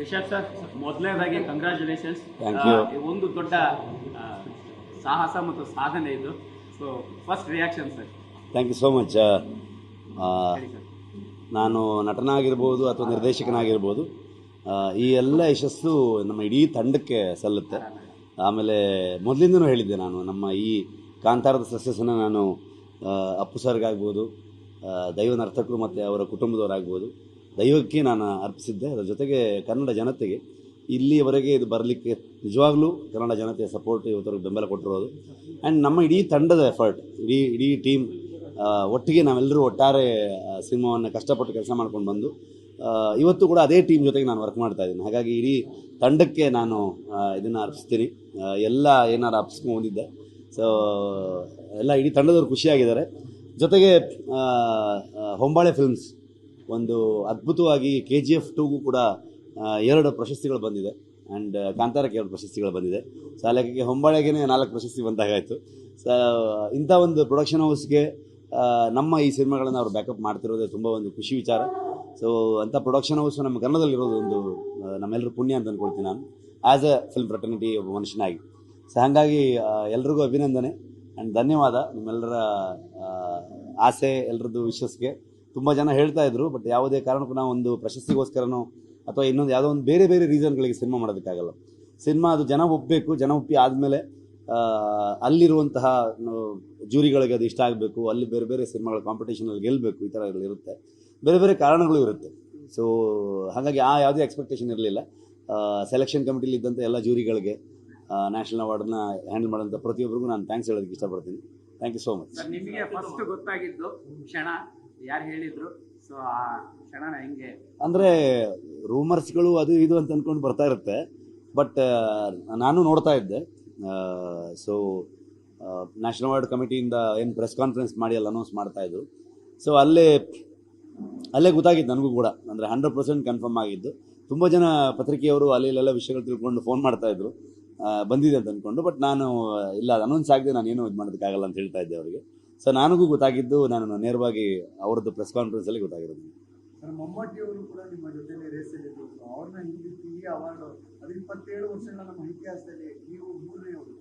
Rishabh sir, ಮೊದಲನೇದಾಗಿ congratulations. Thank you. ಒಂದು ದೊಡ್ಡ ಸಾಹಸ ಮತ್ತು ಸಾಧನೆ ಇದು. So first reaction sir. Thank you so much. ನಾನು ನಟನಾಗಿರ್ಬೋದು ಅಥವಾ ನಿರ್ದೇಶಕನಾಗಿರ್ಬೋದು, ಈ ಎಲ್ಲ ಯಶಸ್ಸು ನಮ್ಮ ಇಡೀ ತಂಡಕ್ಕೆ ಸಲ್ಲುತ್ತೆ. ಆಮೇಲೆ ಮೊದಲಿಂದನೂ ಹೇಳಿದ್ದೆ, ನಾನು ನಮ್ಮ ಈ ಕಾಂತಾರದ ಸಕ್ಸಸ್ಸನ್ನು ನಾನು ಅಪ್ಪು ಸರ್ಗಾಗ್ಬೋದು, ದೈವ ನರ್ತಕರು ಮತ್ತು ಅವರ ಕುಟುಂಬದವರಾಗ್ಬೋದು, ದೈವಕ್ಕೆ ನಾನು ಅರ್ಪಿಸಿದ್ದೆ. ಅದರ ಜೊತೆಗೆ ಕನ್ನಡ ಜನತೆಗೆ ಇಲ್ಲಿಯವರೆಗೆ ಇದು ಬರಲಿಕ್ಕೆ ನಿಜವಾಗ್ಲೂ ಕನ್ನಡ ಜನತೆಯ ಸಪೋರ್ಟ್ ಇವತ್ತರೆಗೆ ಬೆಂಬಲ ಕೊಟ್ಟಿರೋದು. ಆ್ಯಂಡ್ ನಮ್ಮ ಇಡೀ ತಂಡದ ಎಫರ್ಟ್, ಇಡೀ ಟೀಮ್ ಒಟ್ಟಿಗೆ ನಾವೆಲ್ಲರೂ ಒಟ್ಟಾರೆ ಸಿನಿಮಾವನ್ನು ಕಷ್ಟಪಟ್ಟು ಕೆಲಸ ಮಾಡ್ಕೊಂಡು ಬಂದು ಇವತ್ತು ಕೂಡ ಅದೇ ಟೀಮ್ ಜೊತೆಗೆ ನಾನು ವರ್ಕ್ ಮಾಡ್ತಾ ಇದ್ದೀನಿ. ಹಾಗಾಗಿ ಇಡೀ ತಂಡಕ್ಕೆ ನಾನು ಇದನ್ನು ಅರ್ಪಿಸ್ತೀನಿ. ಎಲ್ಲ ಏನಾರು ಅರ್ಪಿಸ್ಕೊಂಡು ಬಂದಿದ್ದೆ. ಸೊ ಎಲ್ಲ ಇಡೀ ತಂಡದವ್ರು ಖುಷಿಯಾಗಿದ್ದಾರೆ. ಜೊತೆಗೆ ಹೊಂಬಾಳೆ ಫಿಲ್ಮ್ಸ್ ಒಂದು ಅದ್ಭುತವಾಗಿ KGF 2ಗೂ ಕೂಡ 2 ಪ್ರಶಸ್ತಿಗಳು ಬಂದಿದೆ. ಆ್ಯಂಡ್ ಕಾಂತಾರಕ್ಕೆ 2 ಪ್ರಶಸ್ತಿಗಳು ಬಂದಿದೆ. ಸೊ ಆ ಲೆಕ್ಕಕ್ಕೆ ಹೊಂಬಾಳೆಗೆ 4 ಪ್ರಶಸ್ತಿ ಬಂದಾಗಾಯಿತು. ಸೊ ಇಂಥ ಒಂದು ಪ್ರೊಡಕ್ಷನ್ ಹೌಸ್ಗೆ ನಮ್ಮ ಈ ಸಿನಿಮಾಗಳನ್ನು ಅವರು ಬ್ಯಾಕಪ್ ಮಾಡ್ತಿರೋದೇ ತುಂಬ ಒಂದು ಖುಷಿ ವಿಚಾರ. ಸೊ ಅಂಥ ಪ್ರೊಡಕ್ಷನ್ ಹೌಸ್ ನಮ್ಮ ಕನ್ನಡದಲ್ಲಿರೋದು ಒಂದು ನಮ್ಮೆಲ್ಲರೂ ಪುಣ್ಯ ಅಂತ ಅಂದ್ಕೊಳ್ತೀನಿ ನಾನು, ಆ್ಯಸ್ ಎ ಫಿಲ್ಮ್ ಫ್ರೆಟರ್ನಿಟಿ ಒಬ್ಬ ಮನುಷ್ಯನಾಗಿ. ಸೊ ಹಾಗಾಗಿ ಎಲ್ರಿಗೂ ಅಭಿನಂದನೆ ಆ್ಯಂಡ್ ಧನ್ಯವಾದ. ನಿಮ್ಮೆಲ್ಲರ ಆಸೆ, ಎಲ್ಲರದ್ದು ವಿಶ್ವಾಸಕ್ಕೆ ತುಂಬ ಜನ ಹೇಳ್ತಾ ಇದ್ರು, ಬಟ್ ಯಾವುದೇ ಕಾರಣಕ್ಕೂ ನಾವು ಒಂದು ಪ್ರಶಸ್ತಿಗೋಸ್ಕರನೋ ಅಥವಾ ಇನ್ನೊಂದು ಯಾವುದೋ ಒಂದು ಬೇರೆ ರೀಸನ್ಗಳಿಗೆ ಸಿನಿಮಾ ಮಾಡೋದಕ್ಕಾಗಲ್ಲ. ಸಿನಿಮಾ ಅದು ಜನ ಒಪ್ಪಬೇಕು. ಜನ ಒಪ್ಪಿ ಆದಮೇಲೆ ಅಲ್ಲಿರುವಂತಹ ಜೂರಿಗಳಿಗೆ ಅದು ಇಷ್ಟ ಆಗಬೇಕು, ಅಲ್ಲಿ ಬೇರೆ ಸಿನಿಮಾಗಳ ಕಾಂಪಿಟೇಷನಲ್ಲಿ ಗೆಲ್ಲಬೇಕು, ಈ ಥರ ಇರುತ್ತೆ. ಬೇರೆ ಕಾರಣಗಳು ಇರುತ್ತೆ. ಸೊ ಹಾಗಾಗಿ ಯಾವುದೇ ಎಕ್ಸ್ಪೆಕ್ಟೇಷನ್ ಇರಲಿಲ್ಲ. ಸೆಲೆಕ್ಷನ್ ಕಮಿಟಿಲಿ ಇದ್ದಂಥ ಎಲ್ಲ ಜೂರಿಗಳಿಗೆ, ನ್ಯಾಷನಲ್ ಅವಾರ್ಡನ್ನ ಹ್ಯಾಂಡಲ್ ಮಾಡೋಂಥ ಪ್ರತಿಯೊಬ್ಬರಿಗೂ ನಾನು ಥ್ಯಾಂಕ್ಸ್ ಹೇಳೋದಕ್ಕೆ ಇಷ್ಟಪಡ್ತೀನಿ. Thank you so much. ನಿಮಗೆ ಫಸ್ಟ್ ಗೊತ್ತಾಗಿದ್ದು ಕ್ಷಣ ಯಾರು ಹೇಳಿದ್ರು? ಸೊ ಆ ಕ್ಷಣನ ಹೆಂಗೆ? ಅಂದರೆ ರೂಮರ್ಸ್ಗಳು ಅದು ಇದು ಅಂತ ಅಂದ್ಕೊಂಡು ಬರ್ತಾ ಇರುತ್ತೆ, ಬಟ್ ನಾನು ನೋಡ್ತಾ ಇದ್ದೆ. ಸೊ ನ್ಯಾಷನಲ್ ಅವಾರ್ಡ್ ಕಮಿಟಿಯಿಂದ ಏನು ಪ್ರೆಸ್ ಕಾನ್ಫರೆನ್ಸ್ ಮಾಡಿ ಅಲ್ಲಿ ಅನೌನ್ಸ್ ಮಾಡ್ತಾಯಿದ್ರು. ಸೊ ಅಲ್ಲೇ ಗೊತ್ತಾಗಿದ್ದು ನನಗೂ ಕೂಡ, ಅಂದರೆ 100% ಕನ್ಫರ್ಮ್ ಆಗಿದ್ದು. ತುಂಬ ಜನ ಪತ್ರಿಕೆಯವರು ಅಲ್ಲೆಲ್ಲ ವಿಷಯಗಳು ತಿಳ್ಕೊಂಡು ಫೋನ್ ಮಾಡ್ತಾಯಿದ್ರು, ಬಂದಿದೆ ಅಂತ ಅಂದ್ಕೊಂಡು. ಬಟ್ ನಾನು ಇಲ್ಲ, ಅನೌನ್ಸ್ ಆಗದೆ ನಾನೇನು ಇದು ಮಾಡೋದಕ್ಕಾಗಲ್ಲ ಅಂತ ಹೇಳ್ತಾ ಇದ್ದೆ ಅವರಿಗೆ. ಸೊ ನನಗೂ ಗೊತ್ತಾಗಿದ್ದು, ನಾನು ನೇರವಾಗಿ ಅವ್ರದ್ದು ಪ್ರೆಸ್ ಕಾನ್ಫರೆನ್ಸಲ್ಲಿ ಗೊತ್ತಾಗಿರೋದು. ಮಮ್ಮೂಟಿ ಅವರು ಕೂಡ ನಿಮ್ಮ ಜೊತೆಲಿ ರೇಸಲ್ಲಿದ್ದರು. ಅವ್ರನ್ನ ಈ ಅವಾರ್ಡ್ ಅದು 27 ವರ್ಷಗಳ ನಮ್ಮ ಇತಿಹಾಸದಲ್ಲಿ ನೀವು 3ನೇಯವರು.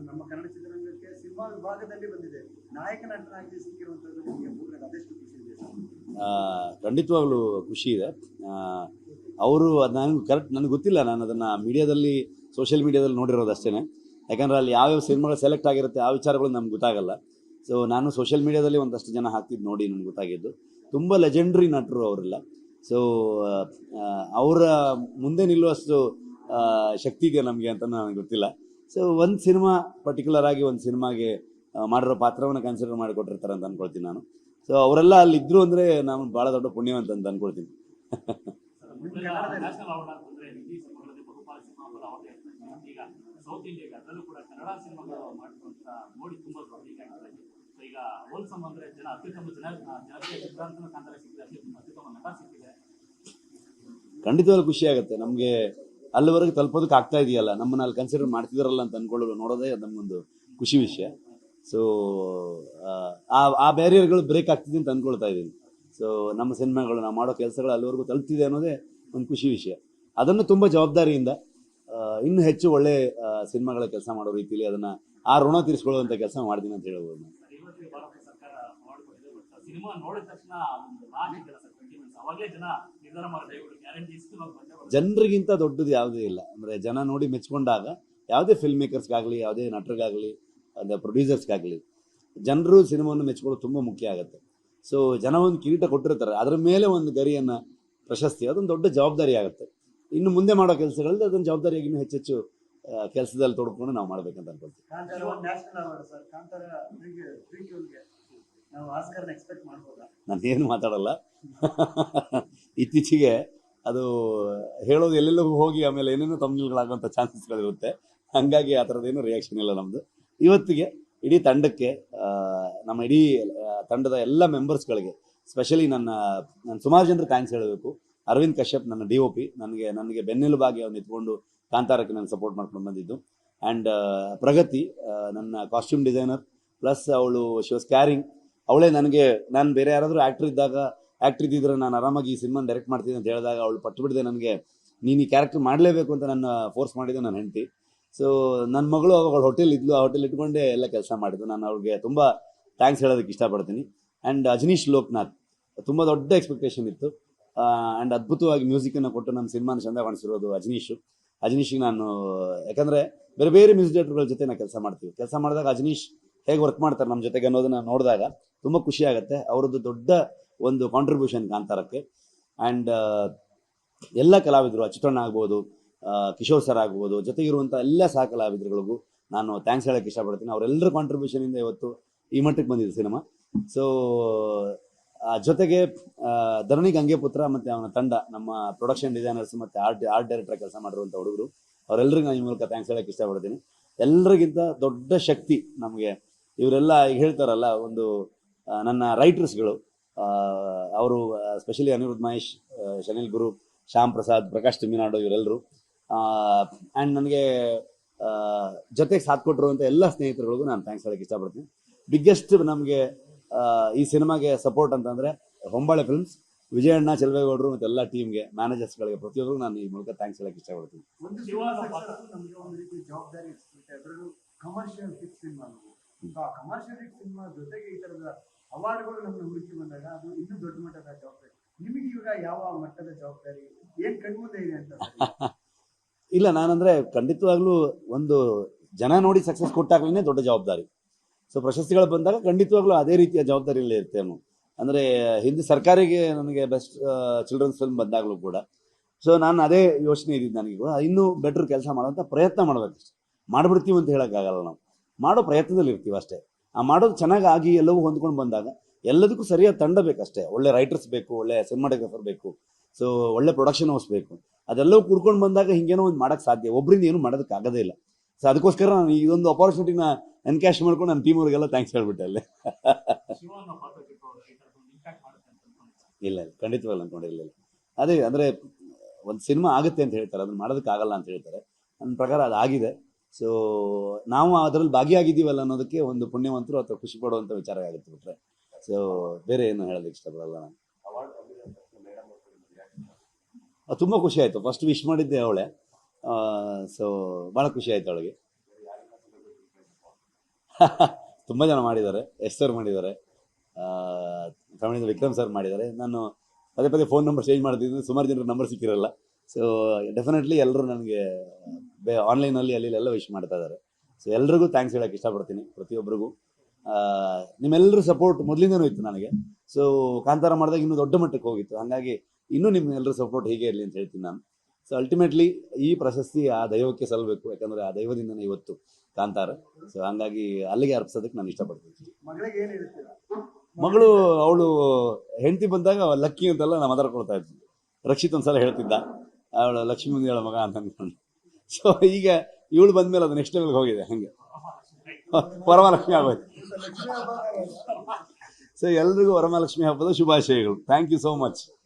ನಮ್ಮ ಕನ್ನಡ ಚಿತ್ರರಂಗಕ್ಕೆ ಸಿನಿಮಾ ವಿಭಾಗದಲ್ಲಿ ಬಂದಿದೆ, ನಾಯಕ ನಟನಾಗಿ ಸಿಕ್ಕಿರುವಂಥದ್ದು ನಿಮಗೆ 3ನೇ, ಅದೆಷ್ಟು ಖುಷಿ ಇದೆ? ಖಂಡಿತವಾಗ್ಲೂ ಖುಷಿ ಇದೆ. ಅವರು ನನಗೆ ಗೊತ್ತಿಲ್ಲ, ನಾನು ಅದನ್ನು ಮೀಡಿಯಾದಲ್ಲಿ, ಸೋಷಿಯಲ್ ಮೀಡಿಯಾದಲ್ಲಿ ನೋಡಿರೋದು ಅಷ್ಟೇ. ಯಾಕಂದರೆ ಅಲ್ಲಿ ಯಾವ್ಯಾವ ಸಿನಿಮಾಗಳು ಸೆಲೆಕ್ಟ್ ಆಗಿರುತ್ತೆ ಆ ವಿಚಾರಗಳು ನಮ್ಗೆ ಗೊತ್ತಾಗಲ್ಲ. ಸೊ ನಾನು ಸೋಷಿಯಲ್ ಮೀಡಿಯಾದಲ್ಲಿ ಒಂದಷ್ಟು ಜನ ಹಾಕ್ತಿದ್ದು ನೋಡಿ ನನಗೆ ಗೊತ್ತಾಗಿದ್ದು. ತುಂಬ ಲೆಜೆಂಡ್ರಿ ನಟರು ಅವರೆಲ್ಲ. ಸೊ ಅವರ ಮುಂದೆ ನಿಲ್ಲುವಷ್ಟು ಶಕ್ತಿ ಇದೆ ನಮಗೆ ಅಂತ ನನಗೆ ಗೊತ್ತಿಲ್ಲ. ಸೊ ಒಂದು ಸಿನಿಮಾ ಪರ್ಟಿಕ್ಯುಲರ್ ಆಗಿ ಒಂದು ಸಿನಿಮಾಗೆ ಮಾಡಿರೋ ಪಾತ್ರವನ್ನು ಕನ್ಸಿಡರ್ ಮಾಡಿಕೊಟ್ಟಿರ್ತಾರೆ ಅಂತ ಅಂದ್ಕೊಳ್ತೀನಿ ನಾನು. ಸೊ ಅವರೆಲ್ಲ ಅಲ್ಲಿ ಇದ್ರು ಅಂದರೆ ನಾನು ಭಾಳ ದೊಡ್ಡ ಪುಣ್ಯವಂತ ಅಂತ ಅಂದ್ಕೊಳ್ತೀನಿ. ಖಂಡಿತವಾಗ್ಲೂ ಖುಷಿ ಆಗುತ್ತೆ ನಮಗೆ. ಅಲ್ಲಿವರೆಗೆ ತಲುಪೋದಕ್ಕೆ ಆಗ್ತಾ ಇದೆಯಲ್ಲ, ನಮ್ಮನ್ನ ಅಲ್ಲಿ ಕನ್ಸಿಡರ್ ಮಾಡ್ತಿದಾರಲ್ಲ ಅಂತ ಅಂದ್ಕೊಳ್ಳೋದು ನೋಡೋದೇ ನಮಗೊಂದು ಖುಷಿ ವಿಷಯ. ಸೊ ಆ ಬ್ಯಾರಿಯರ್ಗಳು ಬ್ರೇಕ್ ಆಗ್ತಿದೆ ಅಂತ ಅಂದ್ಕೊಳ್ತಾ ಇದ್ದೀನಿ. ಸೊ ನಮ್ಮ ಸಿನಿಮಾಗಳು, ನಾವು ಮಾಡೋ ಕೆಲಸಗಳು ಅಲ್ಲಿವರೆಗೂ ತಲುಪ್ತಿದೆ ಅನ್ನೋದೇ ಒಂದು ಖುಷಿ ವಿಷಯ. ಅದನ್ನು ತುಂಬ ಜವಾಬ್ದಾರಿಯಿಂದ ಇನ್ನೂ ಹೆಚ್ಚು ಒಳ್ಳೆ ಸಿನಿಮಾಗಳ ಕೆಲಸ ಮಾಡೋ ರೀತಿಯಲ್ಲಿ ಅದನ್ನು ಆ ಋಣ ತೀರಿಸ್ಕೊಳ್ಳುವಂಥ ಕೆಲಸ ಮಾಡ್ತೀನಿ ಅಂತ ಹೇಳ್ಬೋದು. ಜನರಿಗಿಂತ ದೊಡ್ಡದು ಯಾವುದೇ ಇಲ್ಲ. ಅಂದರೆ ಜನ ನೋಡಿ ಮೆಚ್ಕೊಂಡಾಗ ಯಾವುದೇ ಫಿಲ್ಮ್ ಮೇಕರ್ಸ್ಗಾಗಲಿ, ಯಾವುದೇ ನಟರಿಗಾಗಲಿ, ಅಂದರೆ ಪ್ರೊಡ್ಯೂಸರ್ಸ್ಗಾಗಲಿ, ಜನರು ಸಿನಿಮಾವನ್ನು ಮೆಚ್ಕೊಳ್ಳೋದು ತುಂಬ ಮುಖ್ಯ ಆಗುತ್ತೆ. ಸೊ ಜನ ಒಂದು ಕಿರೀಟ ಕೊಟ್ಟಿರ್ತಾರೆ, ಅದರ ಮೇಲೆ ಒಂದು ಗರಿಯನ್ನು, ಪ್ರಶಸ್ತಿ, ಅದೊಂದು ದೊಡ್ಡ ಜವಾಬ್ದಾರಿ ಆಗುತ್ತೆ. ಇನ್ನು ಮುಂದೆ ಮಾಡೋ ಕೆಲಸಗಳಲ್ಲಿ ಅದೊಂದು ಜವಾಬ್ದಾರಿಯಾಗಿ ಇನ್ನೂ ಹೆಚ್ಚೆಚ್ಚು ಕೆಲಸದಲ್ಲಿ ತೊಡ್ಕೊಂಡು ನಾವು ಮಾಡ್ಬೇಕಂತ ಅನ್ಕೊಳ್ತೀವಿ. ನಾನು ಏನು ಮಾತಾಡಲ್ಲ. ಇತ್ತೀಚೆಗೆ ಅದು ಹೇಳೋದು ಎಲ್ಲೆಲ್ಲೂ ಹೋಗಿ ಆಮೇಲೆ ಏನೇನೋ ತಮಿಳುಗಳಾಗುವಂಥ ಚಾನ್ಸಸ್ಗಳಿರುತ್ತೆ. ಹಾಗಾಗಿ ಆ ಥರದ್ದೇನು ರಿಯಾಕ್ಷನ್ ಇಲ್ಲ ನಮ್ಮದು. ಇವತ್ತಿಗೆ ಇಡೀ ತಂಡಕ್ಕೆ, ನಮ್ಮ ಇಡೀ ತಂಡದ ಎಲ್ಲ ಮೆಂಬರ್ಸ್ಗಳಿಗೆ, ಸ್ಪೆಷಲಿ ನಾನು ಸುಮಾರು ಜನರು ಥ್ಯಾಂಕ್ಸ್ ಹೇಳಬೇಕು. ಅರವಿಂದ್ ಕಶ್ಯಪ್ ನನ್ನ DOP, ನನಗೆ ಬೆನ್ನೆಲುಬಾಗಿ ಅವ್ನು ನಿಂತ್ಕೊಂಡು ಕಾಂತಾರಕ್ಕೆ ನಾನು ಸಪೋರ್ಟ್ ಮಾಡ್ಕೊಂಡು ಬಂದಿದ್ದು. ಆ್ಯಂಡ್ ಪ್ರಗತಿ ನನ್ನ ಕಾಸ್ಟ್ಯೂಮ್ ಡಿಸೈನರ್, ಪ್ಲಸ್ ಅವಳು ಶಿ ವಾಸ್ ಕ್ಯಾರಿಂಗ್. ಅವಳೇ ನನಗೆ, ನಾನು ಬೇರೆ ಯಾರಾದರೂ ಆ್ಯಕ್ಟ್ರ್ ಇದ್ದಿದ್ರೆ ನಾನು ಆರಾಮಾಗಿ ಈ ಸಿನಿಮಾನ ಡೈರೆಕ್ಟ್ ಮಾಡ್ತೀನಿ ಅಂತ ಹೇಳಿದಾಗ ಅವಳು ಪಟ್ಟು ಬಿಡದೆ ನನಗೆ ನೀನು ಈ ಕ್ಯಾರೆಕ್ಟರ್ ಮಾಡಲೇಬೇಕು ಅಂತ ನನ್ನ ಫೋರ್ಸ್ ಮಾಡಿದ್ದು ನನ್ನ ಹೆಂಡತಿ. ಸೊ ನನ್ನ ಮಗಳು ಅವಳು ಹೋಟೆಲ್ ಇದ್ಲು, ಆ ಹೋಟೆಲ್ ಇಟ್ಕೊಂಡೇ ಎಲ್ಲ ಕೆಲಸ ಮಾಡಿದ್ದು. ನಾನು ಅವ್ರಿಗೆ ತುಂಬ ಥ್ಯಾಂಕ್ಸ್ ಹೇಳೋದಕ್ಕೆ ಇಷ್ಟಪಡ್ತೀನಿ. ಆ್ಯಂಡ್ ಅಜನೀಶ್ ಲೋಕನಾಥ್ ತುಂಬ ದೊಡ್ಡ ಎಕ್ಸ್ಪೆಕ್ಟೇಷನ್ ಇತ್ತು, ಆ್ಯಂಡ್ ಅದ್ಭುತವಾಗಿ ಮ್ಯೂಸಿಕನ್ನು ಕೊಟ್ಟು ನಮ್ಮ ಸಿನಿಮಾನ ಚೆಂದ ಕಾಣಿಸಿರೋದು ಅಜನೀಶ್ಗೆ ನಾನು, ಯಾಕಂದರೆ ಬೇರೆ ಬೇರೆ ಮ್ಯೂಸಿಕ್ ಡೈರೆಕ್ಟರ್ಗಳ ಜೊತೆ ನಾವು ಕೆಲಸ ಮಾಡಿದಾಗ ಅಜನೀಶ್ ಹೇಗೆ ವರ್ಕ್ ಮಾಡ್ತಾರೆ ನಮ್ಮ ಜೊತೆಗೆ ಅನ್ನೋದನ್ನ ನೋಡಿದಾಗ ತುಂಬ ಖುಷಿ ಆಗುತ್ತೆ. ಅವರದ್ದು ದೊಡ್ಡ ಒಂದು ಕಾಂಟ್ರಿಬ್ಯೂಷನ್ ಕಾಂತಾರಕ್ಕೆ. ಆ್ಯಂಡ್ ಎಲ್ಲ ಕಲಾವಿದರು, ಅಚ್ಯುತಣ್ಣ ಆಗ್ಬೋದು, ಕಿಶೋರ್ ಸರ್ ಆಗ್ಬೋದು, ಜೊತೆಗಿರುವಂಥ ಎಲ್ಲ ಸಹ ಕಲಾವಿದರುಗಳಿಗೂ ನಾನು ಥ್ಯಾಂಕ್ಸ್ ಹೇಳೋಕ್ಕೆ ಇಷ್ಟಪಡ್ತೀನಿ. ಅವರೆಲ್ಲರ ಕಾಂಟ್ರಿಬ್ಯೂಷನಿಂದ ಇವತ್ತು ಈ ಮಟ್ಟಕ್ಕೆ ಬಂದಿದೆ ಸಿನಿಮಾ. ಸೊ ಜೊತೆಗೆ ಧರಣಿ ಗಂಗೆಪುತ್ರ ಮತ್ತು ಅವನ ತಂಡ, ನಮ್ಮ ಪ್ರೊಡಕ್ಷನ್ ಡಿಸೈನರ್ಸ್ ಮತ್ತು ಆರ್ಟ್ ಡೈರೆಕ್ಟರ್ ಕೆಲಸ ಮಾಡಿರುವಂಥ ಹುಡುಗರು, ಅವರೆಲ್ಲರಿಗೂ ನಾನು ಈ ಮೂಲಕ ಥ್ಯಾಂಕ್ಸ್ ಹೇಳೋಕ್ಕೆ ಇಷ್ಟಪಡ್ತೀನಿ. ಎಲ್ಲರಿಗಿಂತ ದೊಡ್ಡ ಶಕ್ತಿ ನಮಗೆ ಇವರೆಲ್ಲ ಈಗ ಹೇಳ್ತಾರಲ್ಲ, ಒಂದು ನನ್ನ ರೈಟರ್ಸ್ಗಳು, ಅವರು ಸ್ಪೆಷಲಿ ಅನಿರುದ್ಧ್ ಮಹೇಶ್, ಶನಿಲ್ ಗುರು, ಶ್ಯಾಮ್ ಪ್ರಸಾದ್, ಪ್ರಕಾಶ್ ತಿಮ್ಮಿನಾಡು, ಇವರೆಲ್ಲರೂ. ಆ್ಯಂಡ್ ನನಗೆ ಜೊತೆಗೆ ಸಾಥ್ ಕೊಟ್ಟಿರುವಂಥ ಎಲ್ಲ ಸ್ನೇಹಿತರುಗಳಿಗೂ ನಾನು ಥ್ಯಾಂಕ್ಸ್ ಹೇಳೋಕ್ಕೆ ಇಷ್ಟಪಡ್ತೀನಿ. ಬಿಗ್ಗೆಸ್ಟ್ ನಮಗೆ ಈ ಸಿನಿಮಾಗೆ ಸಪೋರ್ಟ್ ಅಂತಂದರೆ ಹೊಂಬಾಳೆ ಫಿಲ್ಮ್ಸ್, ವಿಜಯಣ್ಣ, ಚೆಲುವೇಗೌಡರು ಮತ್ತು ಎಲ್ಲ ಟೀಮ್ಗೆ, ಮ್ಯಾನೇಜರ್ಸ್ಗಳಿಗೆ, ಪ್ರತಿಯೊಬ್ಬರಿಗೂ ನಾನು ಈ ಮೂಲಕ ಥ್ಯಾಂಕ್ಸ್ ಹೇಳೋಕ್ಕೆ ಇಷ್ಟಪಡ್ತೀನಿ. ಒಂದು ಸಿನಿಮಾ ಸಕ್ಸಸ್ ನಮಗೆ ಒಂದು ರೀತಿ ಜವಾಬ್ದಾರಿ ಇರುತ್ತೆ. ಅದರಲ್ಲೂ ಕಮರ್ಷಿಯಲ್ ಹಿಟ್ ಸಿನಿಮಾ, ಆ ಕಮರ್ಷಿಯಲ್ ಹಿಟ್ ಸಿನಿಮಾ ಜೊತೆಗೆ ಈ ಥರದ ಅವಾರ್ಡ್ಗಳು ನಮ್ಮನ್ನು ಹುಡುಕಿ ಬಂದಾಗ ಅದು ಇನ್ನೂ ದೊಡ್ಡ ಮಟ್ಟದ ಜವಾಬ್ದಾರಿ. ನಿಮಗೆ ಈಗ ಯಾವ ಮಟ್ಟದ ಜವಾಬ್ದಾರಿ, ಏನು ಕಣ್ಮುಂದೆ ಇದೆ ಅಂತ? ಇಲ್ಲ, ನಾನಂದರೆ ಖಂಡಿತವಾಗ್ಲೂ ಒಂದು ಜನ ನೋಡಿ ಸಕ್ಸಸ್ ಕೊಟ್ಟಾಗಲೇ ದೊಡ್ಡ ಜವಾಬ್ದಾರಿ. ಸೊ ಪ್ರಶಸ್ತಿಗಳು ಬಂದಾಗ ಖಂಡಿತವಾಗ್ಲೂ ಅದೇ ರೀತಿಯ ಜವಾಬ್ದಾರಿಯಲ್ಲೇ ಇರ್ತೇನೆ. ಅಂದರೆ ಹಿಂದೆ ಸರ್ಕಾರಿಗೆ ನನಗೆ ಬೆಸ್ಟ್ ಚಿಲ್ಡ್ರನ್ಸ್ ಫಿಲ್ಮ್ ಬಂದಾಗಲೂ ಕೂಡ ಸೊ ನಾನು ಅದೇ ಯೋಚನೆ ಇದ್ದಿದ್ದು, ನನಗೆ ಕೂಡ ಇನ್ನೂ ಬೆಟ್ರ್ ಕೆಲಸ ಮಾಡೋಂಥ ಪ್ರಯತ್ನ ಮಾಡಬೇಕಷ್ಟೆ. ಮಾಡಿಬಿಡ್ತೀವಿ ಅಂತ ಹೇಳೋಕ್ಕಾಗಲ್ಲ, ನಾವು ಮಾಡೋ ಪ್ರಯತ್ನದಲ್ಲಿ ಇರ್ತೀವಿ ಅಷ್ಟೇ. ಆ ಮಾಡೋದು ಚೆನ್ನಾಗಿ ಆಗಿ ಎಲ್ಲವೂ ಹೊಂದ್ಕೊಂಡು ಬಂದಾಗ ಎಲ್ಲದಕ್ಕೂ ಸರಿಯಾದ ತಂಡ ಬೇಕಷ್ಟೇ. ಒಳ್ಳೆ ರೈಟರ್ಸ್ ಬೇಕು, ಒಳ್ಳೆ ಸಿನಿಮಾಟೋಗ್ರಫರ್ ಬೇಕು, ಸೊ ಒಳ್ಳೆ ಪ್ರೊಡಕ್ಷನ್ ಹೌಸ್ ಬೇಕು. ಅದೆಲ್ಲವೂ ಕುಡ್ಕೊಂಡು ಬಂದಾಗ ಹಿಂಗೇನೋ ಒಂದು ಮಾಡೋಕ್ಕೆ ಸಾಧ್ಯ, ಒಬ್ಬರಿಂದ ಏನು ಮಾಡೋದಕ್ಕಾಗೋದೇ ಇಲ್ಲ. ಸೊ ಅದಕ್ಕೋಸ್ಕರ ನಾನು ಇದೊಂದು ಅಪಾರ್ಚುನಿಟಿನ ಎನ್ಕ್ಯಾಶ್ ಮಾಡ್ಕೊಂಡು ನನ್ನ ಟೀಮ್ ಅವ್ರಿಗೆಲ್ಲ ಥ್ಯಾಂಕ್ಸ್ ಹೇಳ್ಬಿಟ್ಟೆ ಅಲ್ಲೇ. ಇಲ್ಲ, ಖಂಡಿತವಾಗ್ಲೂ ಅಂದ್ಕೊಂಡಿರಲಿಲ್ಲ. ಅದೇ ಅಂದರೆ ಒಂದು ಸಿನಿಮಾ ಆಗುತ್ತೆ ಅಂತ ಹೇಳ್ತಾರೆ, ಅದನ್ನು ಮಾಡೋದಕ್ಕಾಗಲ್ಲ ಅಂತ ಹೇಳ್ತಾರೆ. ನನ್ನ ಪ್ರಕಾರ ಅದಾಗಿದೆ. ಸೊ ನಾವು ಅದರಲ್ಲಿ ಭಾಗಿಯಾಗಿದ್ದೀವಲ್ಲ ಅನ್ನೋದಕ್ಕೆ ಒಂದು ಪುಣ್ಯವಂತರು ಅಥವಾ ಖುಷಿ ಪಡುವಂಥ ವಿಚಾರ ಆಗುತ್ತೆ ಬಿಟ್ರೆ. ಸೊ ಬೇರೆ ಏನು ಹೇಳೋದಕ್ಕೆ ಇಷ್ಟಪಡಲ್ಲ ನಾನು. ತುಂಬ ಖುಷಿ ಆಯಿತು. ಫಸ್ಟ್ ವಿಶ್ ಮಾಡಿದ್ದೆ ಅವಳೆ. ಸೊ ಭಾಳ ಖುಷಿ ಆಯಿತು ಅವಳಿಗೆ. ತುಂಬ ಜನ ಮಾಡಿದ್ದಾರೆ. ಎಸ್ ಸರ್ ಮಾಡಿದ್ದಾರೆ, ತಮಿಳಿಂದ ವಿಕ್ರಮ್ ಸರ್ ಮಾಡಿದ್ದಾರೆ. ನಾನು ಪದೇ ಪದೇ ಫೋನ್ ನಂಬರ್ ಚೇಂಜ್ ಮಾಡ್ತಿದ್ದೀನಿ, ಸುಮಾರು ಜನರ ನಂಬರ್ ಸಿಕ್ಕಿರಲ್ಲ. ಸೊ ಡೆಫಿನೆಟ್ಲಿ ಎಲ್ಲರೂ ನನಗೆ ಆನ್ಲೈನಲ್ಲಿ ಅಲ್ಲಿ ಎಲ್ಲ ವಿಶ್ ಮಾಡ್ತಾ ಇದ್ದಾರೆ. ಸೊ ಎಲ್ರಿಗೂ ಥ್ಯಾಂಕ್ಸ್ ಹೇಳೋಕ್ಕೆ ಇಷ್ಟಪಡ್ತೀನಿ, ಪ್ರತಿಯೊಬ್ಬರಿಗೂ. ನಿಮ್ಮೆಲ್ಲರೂ ಸಪೋರ್ಟ್ ಮೊದಲಿಂದನೂ ಇತ್ತು ನನಗೆ. ಸೊ ಕಾಂತಾರ ಮಾಡಿದಾಗ ಇನ್ನೂ ದೊಡ್ಡ ಮಟ್ಟಕ್ಕೆ ಹೋಗಿತ್ತು. ಹಾಗಾಗಿ ಇನ್ನೂ ನಿಮ್ಮೆಲ್ಲರೂ ಸಪೋರ್ಟ್ ಹೀಗೆ ಇರಲಿ ಅಂತ ಹೇಳ್ತೀನಿ ನಾನು. ಸೊ ಅಲ್ಟಿಮೇಟ್ಲಿ ಈ ಪ್ರಶಸ್ತಿ ಆ ದೈವಕ್ಕೆ ಸಲ್ಲಬೇಕು, ಯಾಕಂದರೆ ಆ ದೈವದಿಂದನೇ ಇವತ್ತು ಕಾಂತಾರ. ಸೊ ಹಾಗಾಗಿ ಅಲ್ಲಿಗೆ ಅರ್ಪಿಸೋದಕ್ಕೆ ನಾನು ಇಷ್ಟಪಡ್ತೀನಿ. ಮಗಳಿಗೆ ಏನು ಹೇಳ್ತೀರಾ? ಮಗಳು, ಅವಳು ಹೆಂಡತಿ ಬಂದಾಗ ಲಕ್ಕಿ ಅಂತೆಲ್ಲ ನಾವು ಮಾತಾಡ್ಕೊಳ್ತಾ ಇದ್ವಿ. ರಕ್ಷಿತ್ ಒಂದ್ಸಲ ಹೇಳ್ತಿದ್ದ, ಅವಳು ಲಕ್ಷ್ಮೀ ಮುಂದೆ ಮಗ ಅಂತ ಅಂದ್ಕೊಂಡು. ಸೊ ಈಗ ಇವಳು ಬಂದ್ಮೇಲೆ ಅದು ನೆಕ್ಸ್ಟ್ ಲೆವೆಲ್ಗೆ ಹೋಗಿದೆ, ಹಾಗೆ ವರಮಹಾಲಕ್ಷ್ಮಿ ಆಗೋಯ್ತು. ಸೊ ಎಲ್ರಿಗೂ ವರಮಹಾಲಕ್ಷ್ಮಿ ಹಬ್ಬದ ಶುಭಾಶಯಗಳು. Thank you so much.